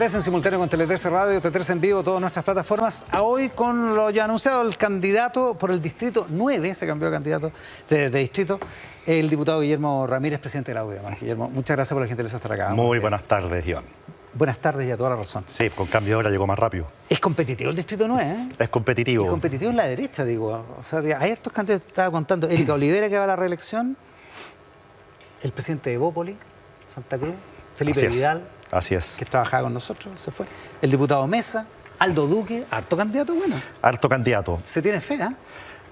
En simultáneo con Tele 13 Radio, T13 en vivo, todas nuestras plataformas. A hoy con lo ya anunciado, el candidato por el distrito 9, se cambió de candidato de distrito, el diputado Guillermo Ramírez, presidente de la UDI. Guillermo, muchas gracias por la gentileza de estar acá. Muy buenas tardes, Iván. Buenas tardes y a toda la razón. Sí, con cambio de hora llegó más rápido. Es competitivo el distrito 9, ¿eh? Es competitivo. Es competitivo en la derecha, digo. O sea, hay estos candidatos, estaba contando, Erika Olivera, que va a la reelección, el presidente de Bópoli, Santa Cruz, Felipe Vidal. Así es. Que trabajaba con nosotros, se fue. El diputado Mesa, Aldo Duque, harto candidato bueno. Harto candidato. Se tiene fe, ¿eh?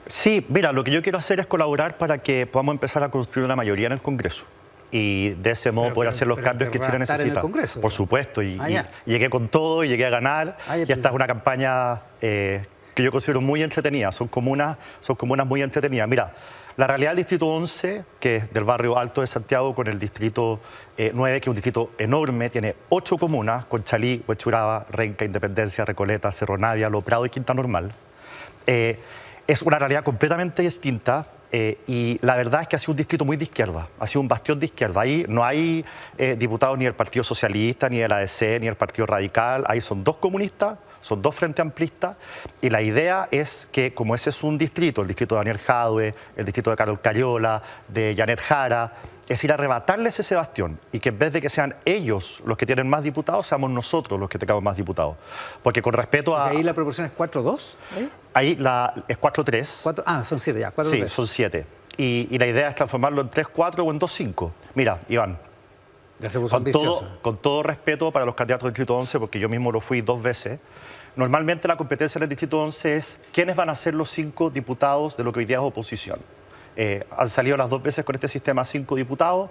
Sí, mira, lo que yo quiero hacer es colaborar para que podamos empezar a construir una mayoría en el Congreso. Y de ese modo poder hacer los cambios que Chile necesita. En el Congreso, por supuesto. Y llegué con todo y llegué a ganar. Y esta es una campaña que yo considero muy entretenida. Son comunas muy entretenidas. Mira, la realidad del distrito 11, que es del barrio Alto de Santiago, con el distrito 9, que es un distrito enorme, tiene 8 comunas, Conchalí, Huechuraba, Renca, Independencia, Recoleta, Cerro Navia, Lo Prado y Quinta Normal. Es una realidad completamente distinta y la verdad es que ha sido un distrito muy de izquierda, ha sido un bastión de izquierda. Ahí no hay diputados ni del Partido Socialista, ni del ADC, ni del Partido Radical, ahí son 2 comunistas, son 2 frentes amplistas y la idea es que como ese es un distrito, el distrito de Daniel Jadwe, el distrito de Carol Cariola, de Janet Jara, es ir a arrebatarles ese bastión y que en vez de que sean ellos los que tienen más diputados, seamos nosotros los que tengamos más diputados. Porque con respeto a... ¿Ahí la proporción es 4-2? Ahí es 4-3. Ah, son 7 ya, 4-3. Sí, son 7. Y la idea es transformarlo en 3-4 o en 2-5. Mira, Iván, ya se puso ambicioso. Con todo respeto para los candidatos del Distrito 11, porque yo mismo lo fui 2 veces, normalmente la competencia en el Distrito 11 es quiénes van a ser los 5 diputados de lo que hoy día es oposición. Han salido las 2 veces con este sistema 5 diputados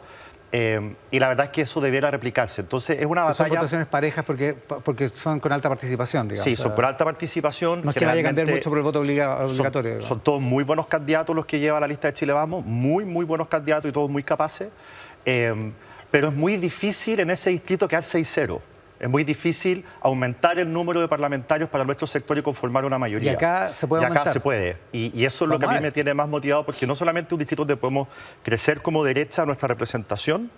y la verdad es que eso debiera replicarse. Entonces es una batalla... Son votaciones parejas porque son con alta participación, digamos. Sí, son con alta participación. No es que vaya a cambiar mucho por el voto obligatorio. Son todos muy buenos candidatos los que lleva la lista de Chile Vamos, muy buenos candidatos y todos muy capaces. Pero es muy difícil en ese distrito quedar 6-0. Es muy difícil aumentar el número de parlamentarios para nuestro sector y conformar una mayoría. Y acá se puede aumentar. Y acá se puede. Y eso es lo que a mí me tiene más motivado, porque no solamente es un distrito donde podemos crecer como derecha nuestra representación,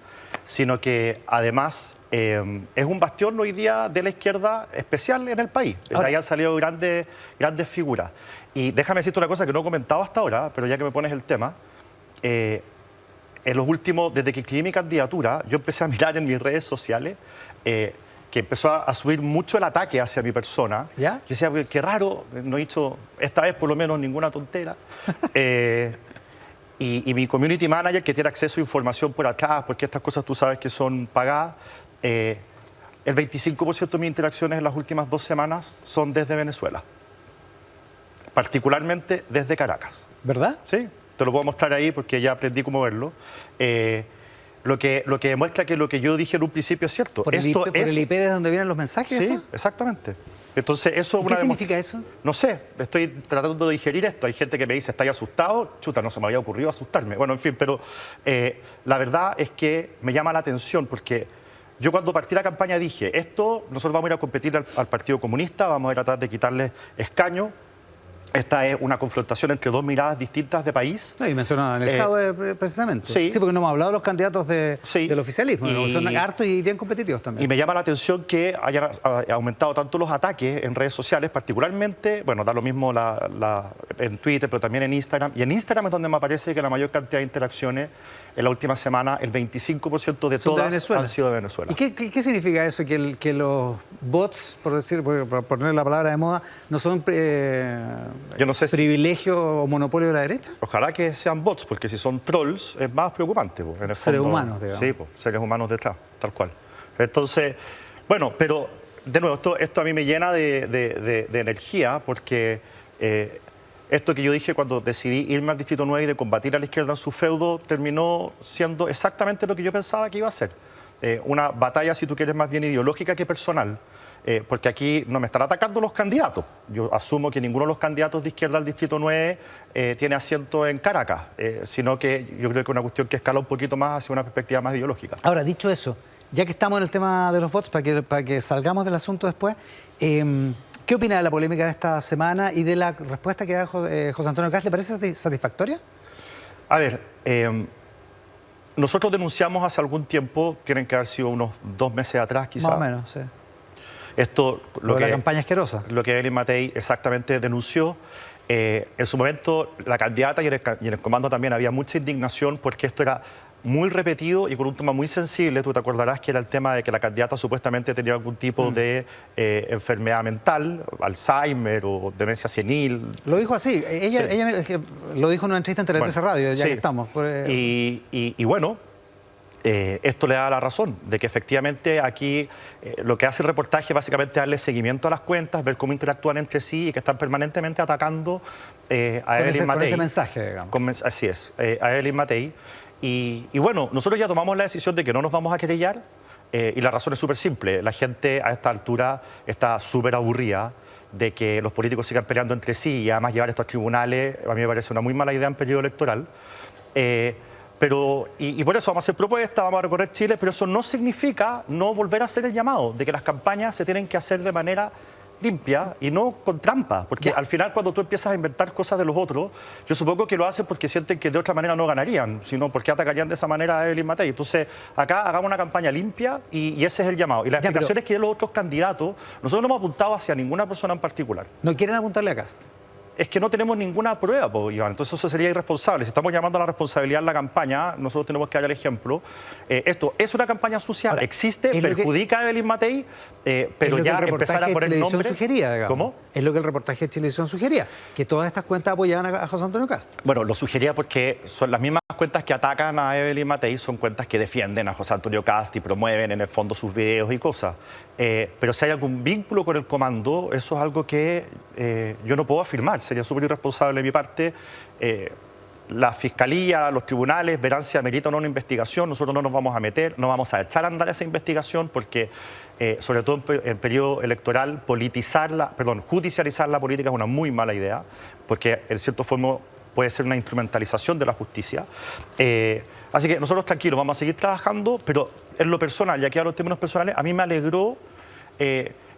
sino que además es un bastión hoy día de la izquierda especial en el país. Desde ahí han salido grandes figuras. Y déjame decirte una cosa que no he comentado hasta ahora, pero ya que me pones el tema, en los últimos, desde que escribí mi candidatura, yo empecé a mirar en mis redes sociales que empezó a subir mucho el ataque hacia mi persona. ¿Ya? Yo decía, qué raro, no he hecho esta vez por lo menos ninguna tontera. Y mi community manager, que tiene acceso a información por atrás, porque estas cosas tú sabes que son pagadas, el 25% de mis interacciones en las últimas 2 semanas son desde Venezuela. Particularmente desde Caracas. ¿Verdad? Sí, te lo puedo mostrar ahí porque ya aprendí cómo verlo. Lo que demuestra que lo que yo dije en un principio es cierto. ¿Por el IP desde donde vienen los mensajes? Sí, ¿eso? Exactamente. Entonces, eso ¿Qué significa eso? No sé, estoy tratando de digerir esto. Hay gente que me dice, ¿estáis asustado? Chuta, no se me había ocurrido asustarme. Bueno, en fin, pero la verdad es que me llama la atención porque yo cuando partí la campaña dije, nosotros vamos a ir a competir al Partido Comunista, vamos a tratar de quitarle escaño. Esta es una confrontación entre 2 miradas distintas de país. Y mencionaban el Jadwe precisamente. Sí, porque no hemos hablado de los candidatos del oficialismo, son hartos y bien competitivos también. Y me llama la atención que hayan aumentado tanto los ataques en redes sociales, particularmente, bueno, da lo mismo en Twitter, pero también en Instagram. Y en Instagram es donde me aparece que la mayor cantidad de interacciones en la última semana, el 25% de todas han sido de Venezuela. ¿Y qué significa eso? Que los bots, por poner la palabra de moda, no son... Yo no sé ¿privilegio o monopolio de la derecha? Ojalá que sean bots, porque si son trolls es más preocupante. Pues, en el seres fondo, humanos, digamos. Sí, pues, seres humanos detrás, tal cual. Entonces, bueno, pero de nuevo, esto a mí me llena de energía, porque esto que yo dije cuando decidí irme al Distrito 9 y de combatir a la izquierda en su feudo, terminó siendo exactamente lo que yo pensaba que iba a ser. Una batalla, si tú quieres, más bien ideológica que personal. Porque aquí no me están atacando los candidatos. Yo asumo que ninguno de los candidatos de izquierda al Distrito 9 tiene asiento en Caracas, sino que yo creo que es una cuestión que escala un poquito más hacia una perspectiva más ideológica. Ahora, dicho eso, ya que estamos en el tema de los votos, para que salgamos del asunto después, ¿qué opina de la polémica de esta semana y de la respuesta que da José Antonio Kast? ¿Le parece satisfactoria? A ver, nosotros denunciamos hace algún tiempo, tienen que haber sido unos 2 meses atrás quizás. Más o menos, sí. Lo de la campaña asquerosa. Lo que Evelyn Matei exactamente denunció. En su momento, la candidata y en el comando también había mucha indignación porque esto era muy repetido y con un tema muy sensible. Tú te acordarás que era el tema de que la candidata supuestamente tenía algún tipo de enfermedad mental, Alzheimer o demencia senil. Lo dijo así. Ella lo dijo en una entrevista en Tele13 Radio, ya que estamos. Y bueno, esto le da la razón de que efectivamente aquí lo que hace el reportaje es básicamente darle seguimiento a las cuentas, ver cómo interactúan entre sí y que están permanentemente atacando a Evelyn Matei. Con ese mensaje, digamos. Así es, a Evelyn Matei. Y bueno, nosotros ya tomamos la decisión de que no nos vamos a querellar y la razón es súper simple. La gente a esta altura está súper aburrida de que los políticos sigan peleando entre sí y además llevar esto a tribunales. A mí me parece una muy mala idea en periodo electoral. Y por eso vamos a hacer propuestas, vamos a recorrer Chile, pero eso no significa no volver a hacer el llamado de que las campañas se tienen que hacer de manera limpia y no con trampa, porque al final cuando tú empiezas a inventar cosas de los otros, yo supongo que lo hacen porque sienten que de otra manera no ganarían, sino porque atacarían de esa manera a Evelyn Matei. Entonces, acá hagamos una campaña limpia y ese es el llamado. Y las explicaciones que los otros candidatos, nosotros no hemos apuntado hacia ninguna persona en particular. ¿No quieren apuntarle a Kast? Es que no tenemos ninguna prueba, Iván. Entonces eso sería irresponsable. Si estamos llamando a la responsabilidad en la campaña, nosotros tenemos que dar el ejemplo. Esto es una campaña sucia, ahora, existe, perjudica a Evelyn Matei, pero ya empezar a poner nombre... Sugería, digamos. ¿Cómo? Es lo que el reportaje de Chilevisión sugería, que todas estas cuentas apoyaban a José Antonio Kast. Bueno, lo sugería porque son las mismas cuentas que atacan a Evelyn Matei, son cuentas que defienden a José Antonio Kast y promueven en el fondo sus videos y cosas. Pero si hay algún vínculo con el comando, eso es algo que yo no puedo afirmar. Sería súper irresponsable de mi parte. La Fiscalía, los tribunales verán si amerita o no una investigación. Nosotros no nos vamos a meter, no vamos a echar a andar esa investigación porque, sobre todo en periodo electoral, judicializar la política es una muy mala idea, porque en cierto forma puede ser una instrumentalización de la justicia. Así que nosotros tranquilos, vamos a seguir trabajando, pero en lo personal, ya que a los términos personales, a mí me alegró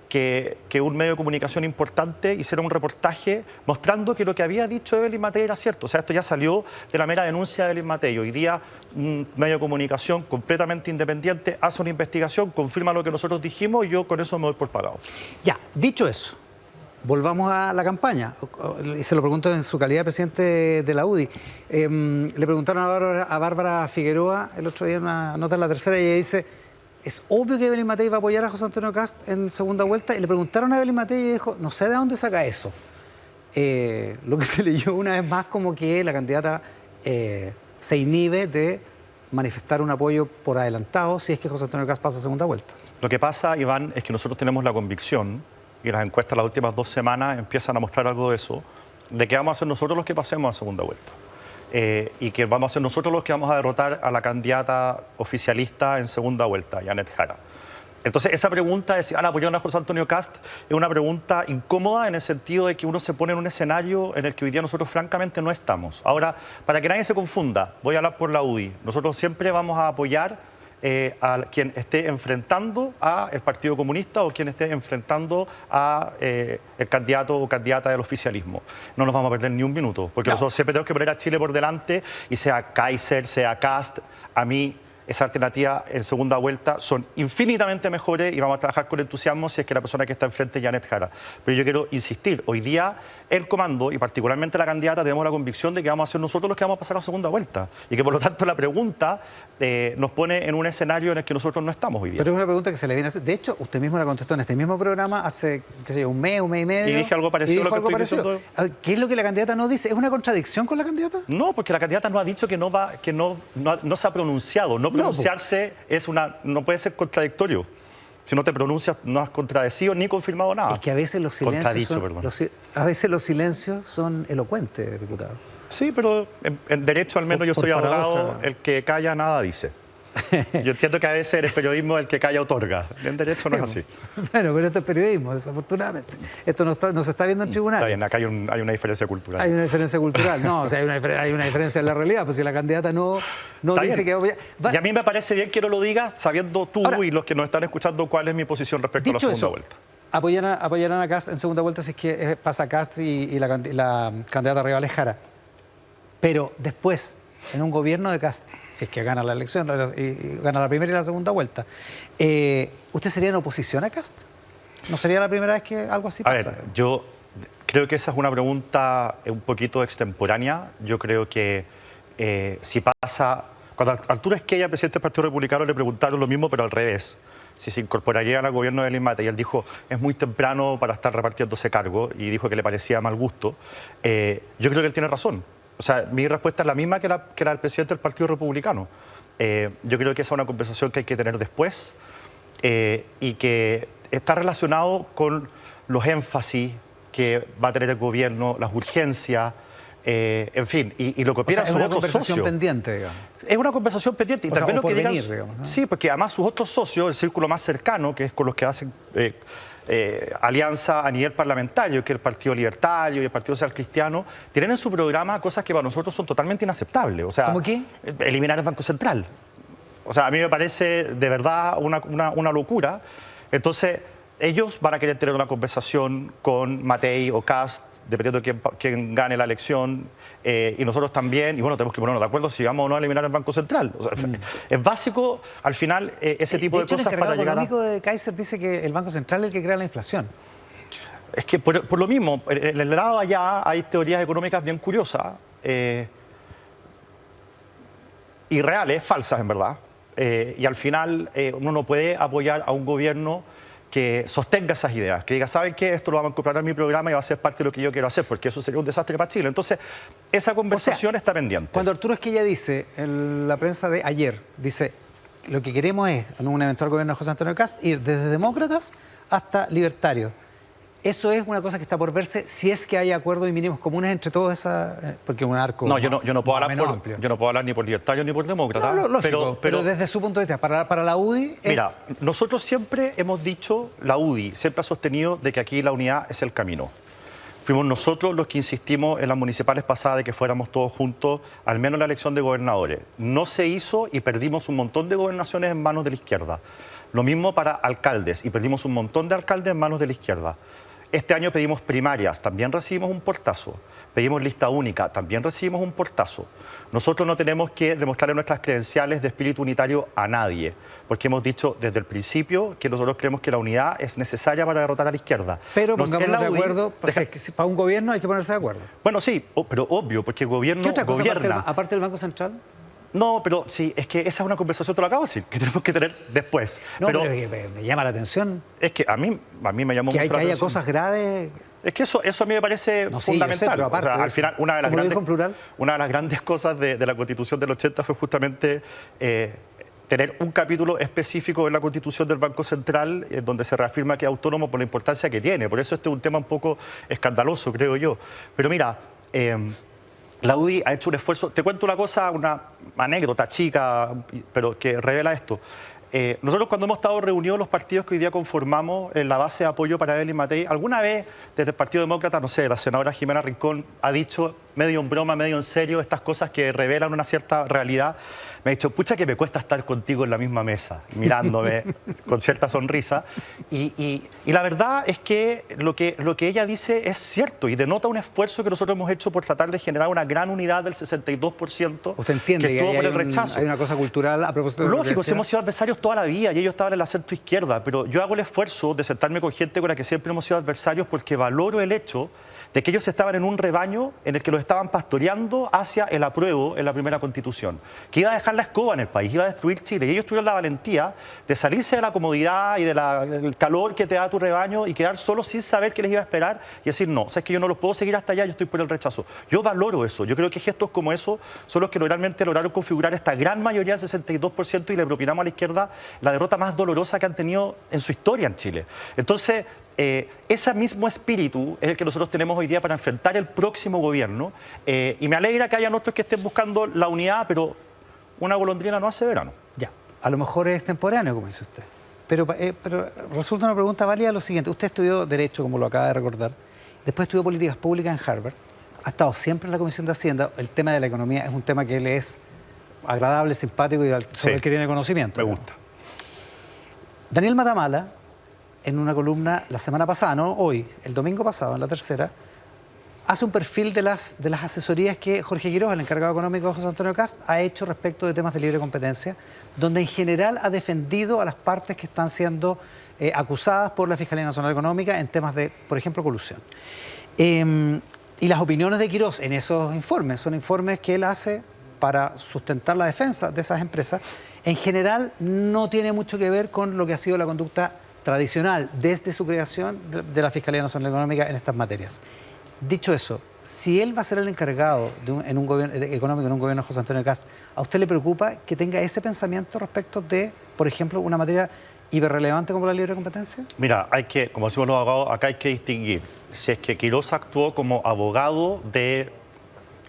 que un medio de comunicación importante hiciera un reportaje mostrando que lo que había dicho Evelyn Matei era cierto. O sea, esto ya salió de la mera denuncia de Evelyn Matei. Hoy día un medio de comunicación completamente independiente hace una investigación, confirma lo que nosotros dijimos y yo con eso me doy por pagado. Ya, dicho eso, volvamos a la campaña. Y se lo pregunto en su calidad de presidente de la UDI. Le preguntaron a Bárbara Figueroa el otro día en una nota en La Tercera y ella dice... Es obvio que Evelyn Matei va a apoyar a José Antonio Kast en segunda vuelta. Y le preguntaron a Evelyn Matei y dijo, no sé de dónde saca eso. Lo que se leyó una vez más como que la candidata se inhibe de manifestar un apoyo por adelantado si es que José Antonio Kast pasa a segunda vuelta. Lo que pasa, Iván, es que nosotros tenemos la convicción, y las encuestas las últimas 2 semanas empiezan a mostrar algo de eso, de que vamos a ser nosotros los que pasemos a segunda vuelta. Y que vamos a ser nosotros los que vamos a derrotar a la candidata oficialista en segunda vuelta, Janet Jara. Entonces, esa pregunta de si van a apoyar a José Antonio Kast es una pregunta incómoda en el sentido de que uno se pone en un escenario en el que hoy día nosotros francamente no estamos. Ahora, para que nadie se confunda, voy a hablar por la UDI. Nosotros siempre vamos a apoyar a quien esté enfrentando al Partido Comunista o quien esté enfrentando a el candidato o candidata del oficialismo. No nos vamos a perder ni un minuto, porque nosotros siempre tenemos que poner a Chile por delante y sea Kaiser, sea Kast, a mí esa alternativa en segunda vuelta son infinitamente mejores y vamos a trabajar con entusiasmo si es que la persona que está enfrente es Janet Jara. Pero yo quiero insistir, hoy día el comando y particularmente la candidata tenemos la convicción de que vamos a ser nosotros los que vamos a pasar a segunda vuelta y que por lo tanto la pregunta nos pone en un escenario en el que nosotros no estamos hoy día. Pero es una pregunta que se le viene a hacer. De hecho, usted mismo la contestó en este mismo programa hace, qué sé yo, un mes y medio. Y dije algo parecido a lo que estoy diciendo. ¿Qué es lo que la candidata no dice? ¿Es una contradicción con la candidata? No, porque la candidata no ha dicho que no se ha pronunciado. No pronunciarse no puede ser contradictorio. Si no te pronuncias, no has contradecido ni confirmado nada. Es que a veces los silencios son elocuentes, diputado. Sí, pero en derecho al menos yo soy abogado, el que calla nada dice. Yo entiendo que a veces el periodismo el que calla otorga. En derecho no es así. Bueno, pero esto es periodismo, desafortunadamente. Esto no se está viendo en tribunal. Está bien, acá hay una diferencia cultural. Hay una diferencia cultural. No, o sea, hay una diferencia en la realidad. Pues si la candidata no dice que... Y a mí me parece bien que no lo digas, sabiendo tú y los que nos están escuchando cuál es mi posición respecto a la segunda vuelta. Apoyarán a Kast en segunda vuelta si es que pasa Kast y la candidata rival es Jara. Pero después, en un gobierno de Kast, si es que gana la elección y gana la primera y la segunda vuelta, ¿usted sería en oposición a Kast? ¿No sería la primera vez que algo así pasa? A ver, yo creo que esa es una pregunta un poquito extemporánea. Yo creo que si pasa... Cuando Arturo Esquella, presidente del Partido Republicano, le preguntaron lo mismo, pero al revés. Si se incorporarían al gobierno de Elín Matei, y él dijo, es muy temprano para estar repartiéndose cargo, y dijo que le parecía mal gusto. Yo creo que él tiene razón. O sea, mi respuesta es la misma que la del presidente del Partido Republicano. Yo creo que esa es una conversación que hay que tener después y que está relacionado con los énfasis que va a tener el gobierno, las urgencias, en fin, y lo que opinan sus otros socios. Es una conversación pendiente, digamos. Es una conversación pendiente. Y también lo que digan, digamos, ¿no? Sí, porque además sus otros socios, el círculo más cercano, que es con los que hacen alianza a nivel parlamentario, que es el Partido Libertario y el Partido Social Cristiano, tienen en su programa cosas que para nosotros son totalmente inaceptables. O sea, ¿cómo qué? Eliminar el Banco Central. O sea, a mí me parece de verdad una locura. Entonces, ellos van a querer tener una conversación con Matei o Kast, dependiendo de quién gane la elección, y nosotros también, y bueno, tenemos que ponernos de acuerdo si vamos o no a eliminar el Banco Central. O sea, es básico, al final, ese tipo de cosas para llegar a... El económico de Kaiser dice que el Banco Central es el que crea la inflación. Es que por lo mismo, en el lado allá hay teorías económicas bien curiosas, irreales, falsas en verdad, y al final uno no puede apoyar a un gobierno que sostenga esas ideas, que diga, ¿saben qué? Esto lo vamos a incorporar en mi programa y va a ser parte de lo que yo quiero hacer, porque eso sería un desastre para Chile. Entonces, esa conversación está pendiente. Cuando Arturo Esquella dice, en la prensa de ayer, dice, lo que queremos es, en un eventual gobierno de José Antonio Kast, ir desde demócratas hasta libertarios. Eso es una cosa que está por verse si es que hay acuerdos y mínimos comunes entre todos esas... Porque es un arco no, yo no puedo hablar ni por libertario ni por demócrata. No, lógico, pero desde su punto de vista, para la UDI es... Mira, nosotros siempre hemos dicho, la UDI siempre ha sostenido de que aquí la unidad es el camino. Fuimos nosotros los que insistimos en las municipales pasadas de que fuéramos todos juntos, al menos en la elección de gobernadores. No se hizo y perdimos un montón de gobernaciones en manos de la izquierda. Lo mismo para alcaldes y perdimos un montón de alcaldes en manos de la izquierda. Este año pedimos primarias, también recibimos un portazo. Pedimos lista única, también recibimos un portazo. Nosotros no tenemos que demostrarle nuestras credenciales de espíritu unitario a nadie, porque hemos dicho desde el principio que nosotros creemos que la unidad es necesaria para derrotar a la izquierda. Pero pongámonos de acuerdo, para un gobierno hay que ponerse de acuerdo. Bueno, sí, pero obvio, porque el gobierno ¿Qué otra cosa gobierna. Aparte del Banco Central? No, pero sí, es que esa es una conversación, te lo acabo de decir, que tenemos que tener después. No, pero me llama la atención. Es que a mí me llamó mucho la atención. Que haya cosas graves. Es que eso a mí me parece fundamental. Sé, pero aparte, o sea, al final, una de las grandes cosas de la Constitución del 80 fue justamente tener un capítulo específico en la Constitución del Banco Central donde se reafirma que es autónomo por la importancia que tiene. Por eso este es un tema un poco escandaloso, creo yo. Pero mira... la UDI ha hecho un esfuerzo. Te cuento una cosa, una anécdota chica, pero que revela esto. Nosotros cuando hemos estado reunidos los partidos que hoy día conformamos en la base de apoyo para Elín Matei, alguna vez desde el Partido Demócrata, no sé, la senadora Jimena Rincón ha dicho, medio en broma, medio en serio, estas cosas que revelan una cierta realidad. Me ha dicho, pucha que me cuesta estar contigo en la misma mesa, mirándome con cierta sonrisa. Y la verdad es que lo que ella dice es cierto y denota un esfuerzo que nosotros hemos hecho por tratar de generar una gran unidad del 62%. ¿Usted entiende que estuvo por el rechazo? Hay una cosa cultural a propósito de lógico, si hemos sido adversarios toda la vida y ellos estaban en la centro izquierda, pero yo hago el esfuerzo de sentarme con gente con la que siempre hemos sido adversarios porque valoro el hecho de que ellos estaban en un rebaño en el que los estaban pastoreando hacia el apruebo en la primera Constitución, que iba a dejar la escoba en el país, iba a destruir Chile, y ellos tuvieron la valentía de salirse de la comodidad y del calor que te da tu rebaño y quedar solos sin saber qué les iba a esperar y decir, no, sabes que yo no los puedo seguir hasta allá, yo estoy por el rechazo. Yo valoro eso, yo creo que gestos como eso son los que realmente lograron configurar esta gran mayoría del 62% y le propinamos a la izquierda la derrota más dolorosa que han tenido en su historia en Chile. Entonces, ese mismo espíritu es el que nosotros tenemos hoy día para enfrentar el próximo gobierno y me alegra que haya otros que estén buscando la unidad, pero una golondrina no hace verano. Ya, a lo mejor es temporáneo, como dice usted. Pero resulta una pregunta válida lo siguiente. Usted estudió Derecho, como lo acaba de recordar, después estudió Políticas Públicas en Harvard, ha estado siempre en la Comisión de Hacienda. El tema de la economía es un tema que le es agradable, simpático y sobre el que tiene conocimiento. Me gusta. Daniel Matamala, en una columna la semana pasada, no hoy, el domingo pasado, en la tercera, hace un perfil de las asesorías que Jorge Quiroga, el encargado económico de José Antonio Kast, ha hecho respecto de temas de libre competencia, donde en general ha defendido a las partes que están siendo acusadas por la Fiscalía Nacional Económica en temas de, por ejemplo, colusión. Y las opiniones de Quirós en esos informes son informes que él hace para sustentar la defensa de esas empresas. En general no tiene mucho que ver con lo que ha sido la conducta tradicional desde su creación de la Fiscalía Nacional Económica en estas materias. Dicho eso, si él va a ser el encargado en un gobierno económico, en un gobierno de José Antonio Kast, ¿a usted le preocupa que tenga ese pensamiento respecto de, por ejemplo, una materia hiperrelevante como la libre competencia? Mira, como decimos los abogados, acá hay que distinguir si es que Quirós actuó como abogado de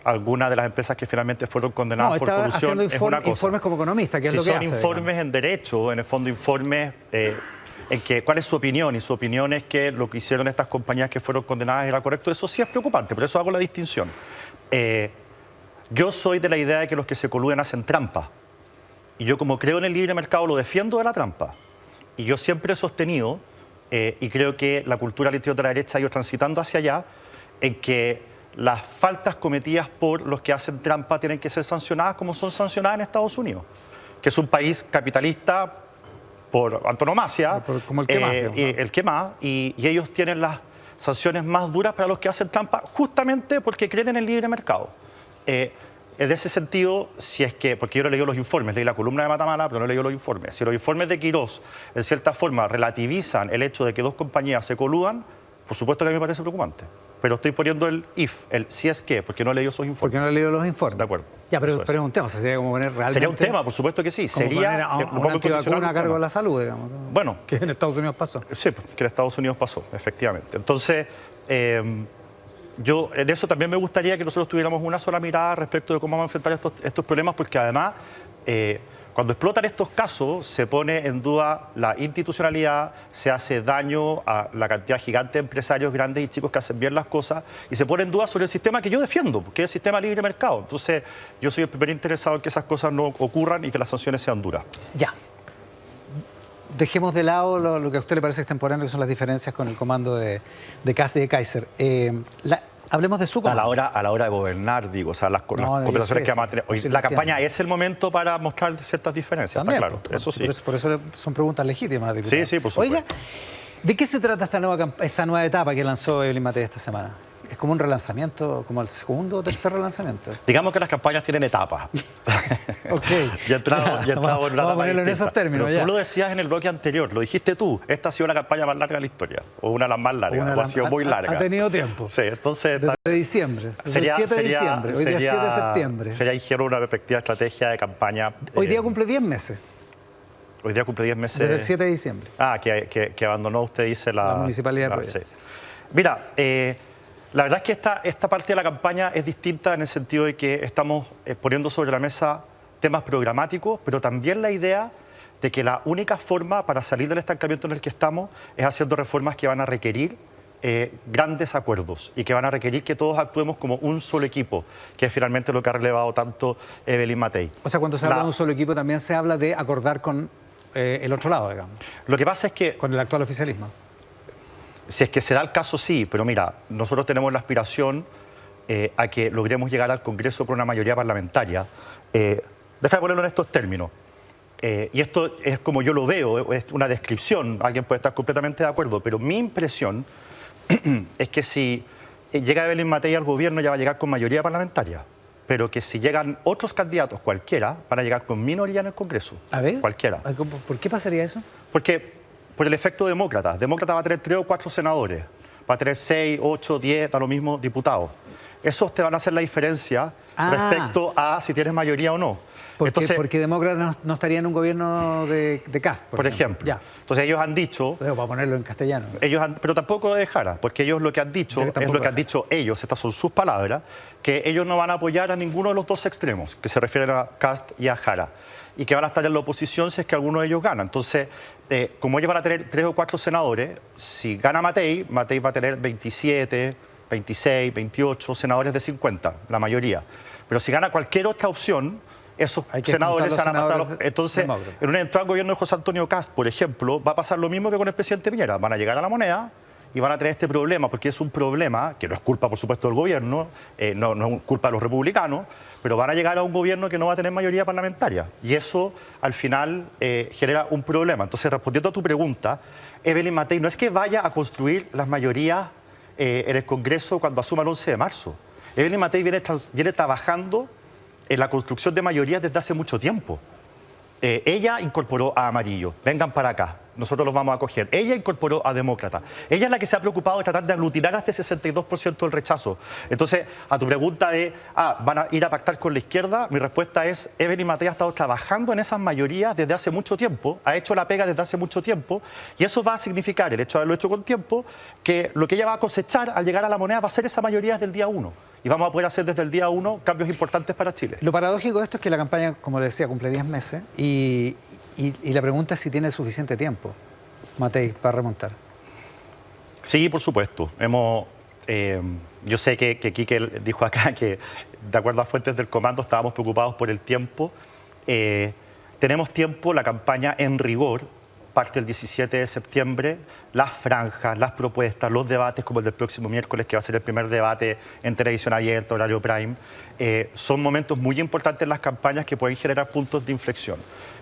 alguna de las empresas que finalmente fueron condenadas por corrupción. No, está haciendo informes como economista, que es lo que hace. Si son informes en derecho, en el fondo informes en que cuál es su opinión, y su opinión es que lo que hicieron estas compañías que fueron condenadas era correcto, eso sí es preocupante, por eso hago la distinción. Yo soy de la idea de que los que se coluden hacen trampa, y yo como creo en el libre mercado lo defiendo de la trampa, y yo siempre he sostenido, y creo que la cultura del interior de la derecha ha ido transitando hacia allá, en que las faltas cometidas por los que hacen trampa tienen que ser sancionadas como son sancionadas en Estados Unidos, que es un país capitalista por antonomasia, como el que más, y ellos tienen las sanciones más duras para los que hacen trampa justamente porque creen en el libre mercado. En ese sentido, si es que, porque yo no he leído los informes, leí la columna de Matamala, pero no he leído los informes. Si los informes de Quirós, en cierta forma, relativizan el hecho de que dos compañías se coludan, por supuesto que a mí me parece preocupante. Pero estoy poniendo el si es que, porque no he leído esos informes. Porque no he leído los informes. De acuerdo. Ya, pero es un tema, sería como poner realmente... Sería un tema, por supuesto que sí. Sería una antivacuna a cargo de la salud, digamos. Bueno. Que en Estados Unidos pasó. Sí, que en Estados Unidos pasó, efectivamente. Entonces, yo en eso también me gustaría que nosotros tuviéramos una sola mirada respecto de cómo vamos a enfrentar estos problemas, porque además, cuando explotan estos casos, se pone en duda la institucionalidad, se hace daño a la cantidad gigante de empresarios grandes y chicos que hacen bien las cosas, y se pone en duda sobre el sistema que yo defiendo, que es el sistema libre mercado. Entonces, yo soy el primer interesado en que esas cosas no ocurran y que las sanciones sean duras. Ya. Dejemos de lado lo que a usted le parece extemporáneo, que son las diferencias con el comando de Kast y de Kaiser. Hablemos de su comando. A la hora de gobernar, digo, o sea, las conversaciones que vamos a tener. Hoy, la campaña es el momento para mostrar ciertas diferencias, también, está claro. Eso sí. Por eso son preguntas legítimas, diputado. Sí, por supuesto. Oiga, ¿de qué se trata esta nueva etapa que lanzó Evelyn Matei esta semana? ¿Es como un relanzamiento, como el segundo o tercer relanzamiento? Digamos que las campañas tienen etapas. Ok. Ya entramos en una etapa. Vamos a ponerlo en esos términos. Pero tú lo decías en el bloque anterior, lo dijiste tú. Esta ha sido la campaña más larga de la historia. O una de las más largas. Ha sido muy larga. Ha tenido tiempo. Sí, entonces. Desde diciembre. Desde el 7 de diciembre. Hoy día 7 de septiembre. Sería ingenuo una perspectiva de estrategia de campaña. Hoy día cumple 10 meses. Hoy día cumple 10 meses. Desde el 7 de diciembre. Que abandonó, usted dice, la Municipalidad de Providencia. Sí. Mira, la verdad es que esta parte de la campaña es distinta en el sentido de que estamos poniendo sobre la mesa temas programáticos, pero también la idea de que la única forma para salir del estancamiento en el que estamos es haciendo reformas que van a requerir grandes acuerdos y que van a requerir que todos actuemos como un solo equipo, que es finalmente lo que ha relevado tanto Evelyn Matei. O sea, cuando se habla de un solo equipo también se habla de acordar con el otro lado, digamos. Lo que pasa es que... Con el actual oficialismo. Si es que se da el caso, sí, pero mira, nosotros tenemos la aspiración a que logremos llegar al Congreso con una mayoría parlamentaria. Deja de ponerlo en estos términos. Y esto es como yo lo veo, es una descripción, alguien puede estar completamente de acuerdo, pero mi impresión es que si llega Evelyn Matei al gobierno ya va a llegar con mayoría parlamentaria, pero que si llegan otros candidatos, cualquiera, van a llegar con minoría en el Congreso. A ver, cualquiera. ¿Por qué pasaría eso? Porque... por el efecto demócrata. Demócrata va a tener 3 o 4 senadores, va a tener 6, 8, 10, da lo mismo, diputados. Esos te van a hacer la diferencia respecto a si tienes mayoría o no. Porque demócratas no estaría en un gobierno de Kast, por ejemplo. Ya. Entonces ellos han dicho... Para ponerlo en castellano. Pero tampoco de Jara, porque ellos lo que han dicho, es lo que han dicho ellos, estas son sus palabras, que ellos no van a apoyar a ninguno de los dos extremos, que se refieren a Kast y a Jara, y que van a estar en la oposición si es que alguno de ellos gana. Entonces, como ellos van a tener 3 o 4 senadores, si gana Matei va a tener 27, 26, 28 senadores de 50, la mayoría. Pero si gana cualquier otra opción, esos senadores se van a pasar. Entonces, en un eventual gobierno de José Antonio Kast, por ejemplo, va a pasar lo mismo que con el presidente Piñera. Van a llegar a la moneda y van a tener este problema, porque es un problema que no es culpa, por supuesto, del gobierno, no es culpa de los republicanos, pero van a llegar a un gobierno que no va a tener mayoría parlamentaria. Y eso, al final, genera un problema. Entonces, respondiendo a tu pregunta, Evelyn Matei no es que vaya a construir las mayorías en el Congreso cuando asuma el 11 de marzo. Evelyn Matei viene trabajando en la construcción de mayorías desde hace mucho tiempo. Ella incorporó a Amarillo, vengan para acá, nosotros los vamos a acoger. Ella incorporó a Demócrata. Ella es la que se ha preocupado de tratar de aglutinar a este 62% del rechazo. Entonces, a tu pregunta de, ¿van a ir a pactar con la izquierda? Mi respuesta es, Evelyn Matei ha estado trabajando en esas mayorías desde hace mucho tiempo, ha hecho la pega desde hace mucho tiempo, y eso va a significar, el hecho de haberlo hecho con tiempo, que lo que ella va a cosechar al llegar a la moneda va a ser esa mayoría desde el día 1. Y vamos a poder hacer desde el día 1 cambios importantes para Chile. Lo paradójico de esto es que la campaña, como le decía, cumple 10 meses y la pregunta es si tiene suficiente tiempo, Matei, para remontar. Sí, por supuesto. Yo sé que Quique dijo acá que, de acuerdo a fuentes del comando, estábamos preocupados por el tiempo. Tenemos tiempo, la campaña en rigor parte el 17 de septiembre, las franjas, las propuestas, los debates como el del próximo miércoles, que va a ser el primer debate en televisión abierta, horario prime, son momentos muy importantes en las campañas que pueden generar puntos de inflexión.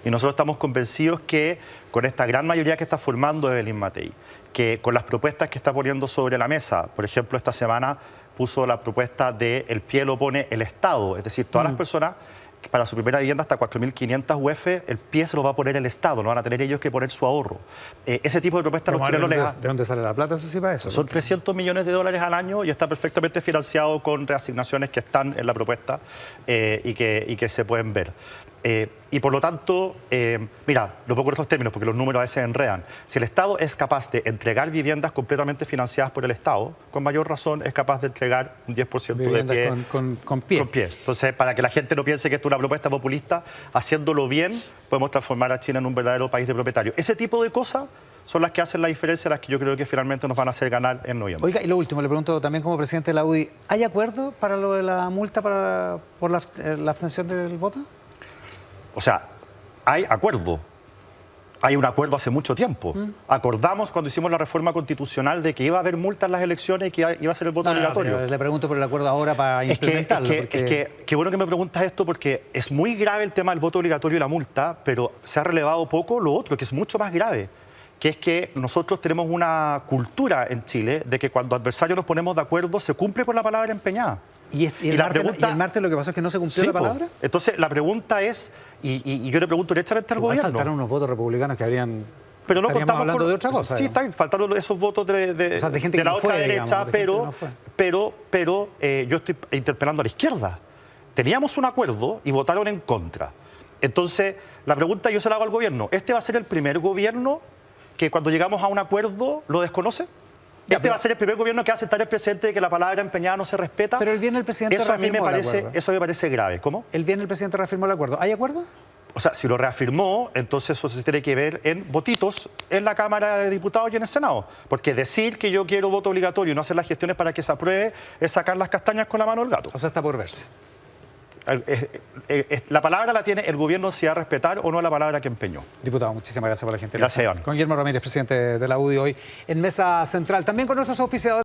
Y nosotros estamos convencidos que con esta gran mayoría que está formando Evelyn Matei, que con las propuestas que está poniendo sobre la mesa, por ejemplo, esta semana puso la propuesta de el pie lo pone el Estado, es decir, todas las personas para su primera vivienda hasta 4.500 UF, el pie se lo va a poner el Estado, no van a tener ellos que poner su ahorro. Ese tipo de propuestas los chilenos ¿De dónde sale la plata, eso sí, para eso? Son 300 millones de dólares al año y está perfectamente financiado con reasignaciones que están en la propuesta y que se pueden ver. Y por lo tanto, mira, lo pongo en estos términos porque los números a veces enredan. Si el Estado es capaz de entregar viviendas completamente financiadas por el Estado, con mayor razón es capaz de entregar un 10% de pie. Con pie. Entonces, para que la gente no piense que esto es una propuesta populista, haciéndolo bien, podemos transformar a China en un verdadero país de propietarios. Ese tipo de cosas son las que hacen la diferencia, las que yo creo que finalmente nos van a hacer ganar en noviembre. Oiga, y lo último, le pregunto también como presidente de la UDI, ¿hay acuerdo para lo de la multa por la abstención del voto? O sea, hay acuerdo. Hay un acuerdo hace mucho tiempo. Acordamos cuando hicimos la reforma constitucional de que iba a haber multas en las elecciones y que iba a ser el voto obligatorio. Le pregunto por el acuerdo ahora para implementarlo. Qué bueno que me preguntas esto porque es muy grave el tema del voto obligatorio y la multa, pero se ha relevado poco lo otro, que es mucho más grave, que es que nosotros tenemos una cultura en Chile de que cuando adversarios nos ponemos de acuerdo se cumple con la palabra empeñada. ¿Y el martes lo que pasó es que no se cumplió la palabra? Entonces la pregunta es, y yo le pregunto directamente al gobierno. Faltaron unos votos republicanos que habrían... Pero no contamos hablando de otra cosa. Sí, están faltando esos votos de gente de la otra derecha, pero yo estoy interpelando a la izquierda. Teníamos un acuerdo y votaron en contra. Entonces, la pregunta yo se la hago al gobierno. ¿Este va a ser el primer gobierno que cuando llegamos a un acuerdo lo desconoce? ¿Este va a ser el primer gobierno que hace aceptar el presidente de que la palabra empeñada no se respeta? Pero el viernes el presidente reafirmó el acuerdo. Eso me parece grave. ¿Cómo? El viernes el presidente reafirmó el acuerdo. ¿Hay acuerdo? O sea, si lo reafirmó, entonces eso se tiene que ver en votitos en la Cámara de Diputados y en el Senado. Porque decir que yo quiero voto obligatorio y no hacer las gestiones para que se apruebe es sacar las castañas con la mano del gato. O sea, está por verse. La palabra la tiene el gobierno si va a respetar o no la palabra que empeñó. Diputado, muchísimas gracias por la gentileza. Gracias, Iván. Con Guillermo Ramírez, presidente de la UDI, hoy en Mesa Central. También con nuestros auspiciadores.